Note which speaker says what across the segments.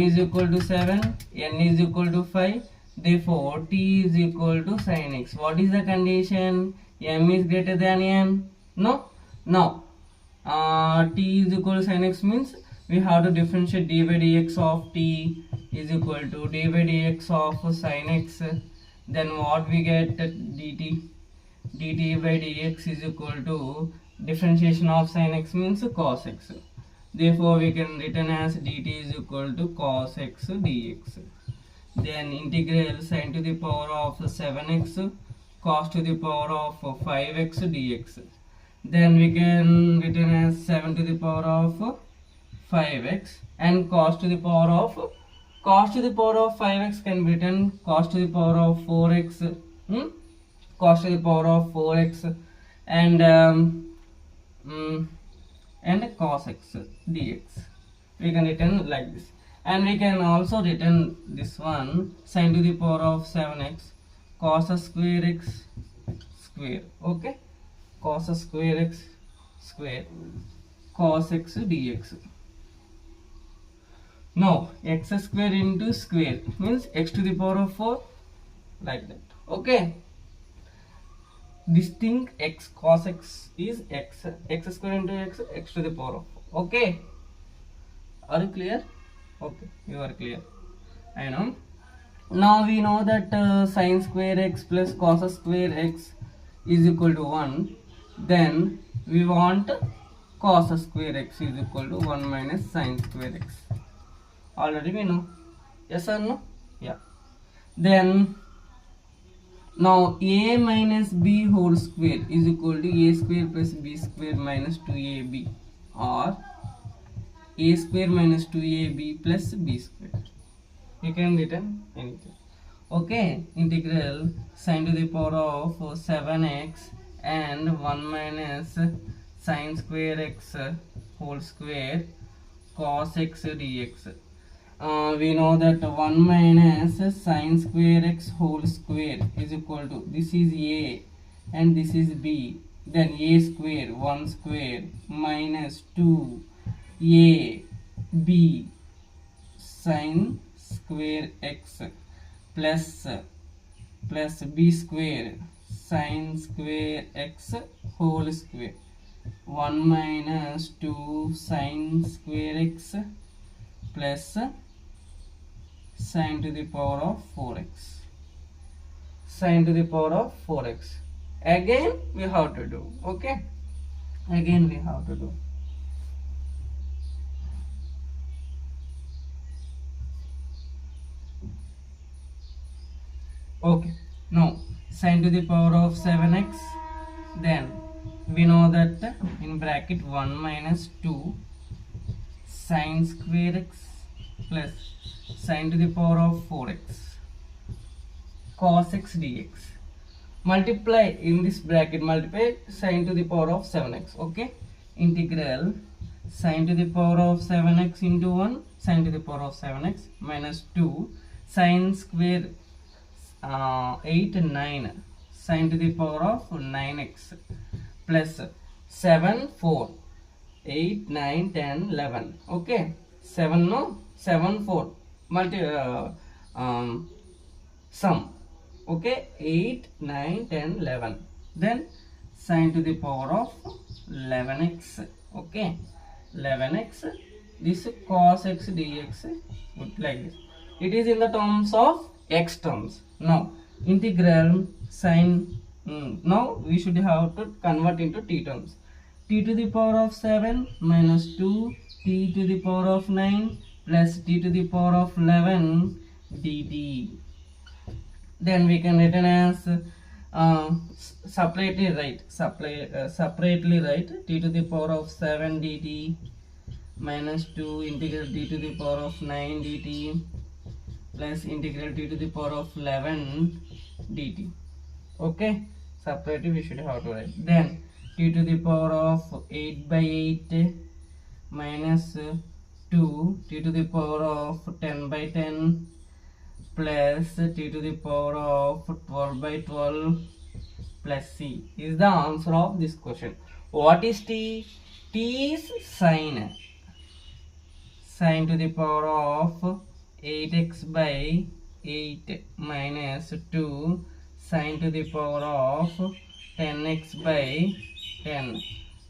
Speaker 1: is equal to 7, n is equal to 5. Therefore, t is equal to sin x. What is the condition? M is greater than n? No. Now, t is equal to sin x means we have to differentiate d by dx of t is equal to d by dx of sin x. Then what we get? dt by dx is equal to differentiation of sin x means cos x. Therefore, we can written as dt is equal to cos x dx. Then integral sin to the power of 7x cos to the power of 5x dx. Then we can written as 7 to the power of 5x and cos to the power of 5x can be written cos to the power of 4x. Cos to the power of 4x and cos x dx. We can written like this, and we can also written this one sin to the power of 7x cos square x square. Okay, cos square x square cos x dx. Now x square into square means x to the power of 4, like that. Okay, this thing x cos x is x square into x to the power of 4. Okay, are you clear? Okay, you are clear, I know. Now we know that sin square x plus cos square x is equal to 1. Then we want cos square x is equal to 1 minus sin square x. Already we know. Yes or no? Yeah. Then now a minus b whole square is equal to a square plus b square minus 2ab, or a square minus 2ab plus b square. You can written anything. Okay, integral sin to the power of 7x and 1 minus sin square x whole square cos x dx. We know that 1 minus sin square x whole square is equal to, this is a and this is b, then a square 1 square minus 2 a b sin square x plus b square sin square x whole square 1 minus 2 sin square x plus sin to the power of 4x. Sin to the power of 4x. Again we have to do. Okay, again we have to do. Okay, now sin to the power of 7x, then we know that in bracket 1 minus 2 sin square x plus sin to the power of 4x cos x dx. Multiply in this bracket, multiply sin to the power of 7x. Okay, integral sin to the power of 7x into 1 sin to the power of 7x minus 2 sin square 8 and 9 sin to the power of 9x plus 7 4 8 9 10 11. Okay, 7 no 7 4 sum. Okay, 8 9 10 11, then sin to the power of 11x. Okay, 11x, this cos x dx like this. It is in the terms of x terms. Now integral sin, now we should have to convert into t terms. T to the power of 7 minus 2 t to the power of 9 plus t to the power of 11 dt. Then we can written as separately write t to the power of 7 dt minus 2 integral t to the power of 9 dt plus integral t to the power of 11 dt. Okay, separately we should have to write. Then t to the power of 8 by 8 minus 2 t to the power of 10 by 10 plus t to the power of 12 by 12 plus c is the answer of this question. What is t? T is sin to the power of 8x by 8 minus 2 sine to the power of 10x by 10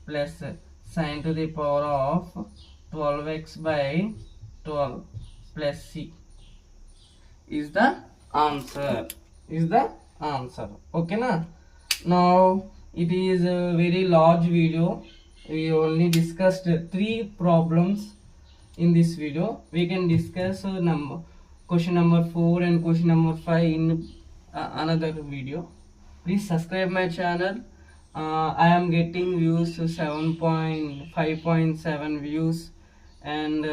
Speaker 1: plus sine to the power of 12x by 12 plus c is the answer. Okay na? Now it is a very large video. We only discussed 3 problems in this video. We can discuss question number 4 and question number 5 in another video. Please subscribe my channel. I am getting views to 5.7 views, and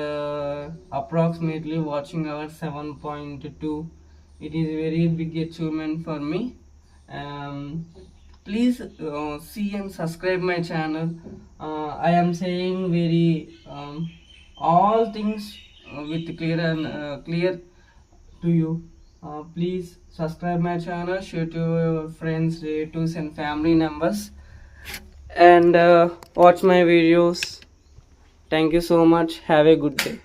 Speaker 1: approximately watching hour 7.2. It is very big achievement for me. Please see and subscribe my channel. I am saying very all things with clear to you. Please subscribe my channel, share to your friends, relatives and family members, and watch my videos. Thank you so much. Have a good day.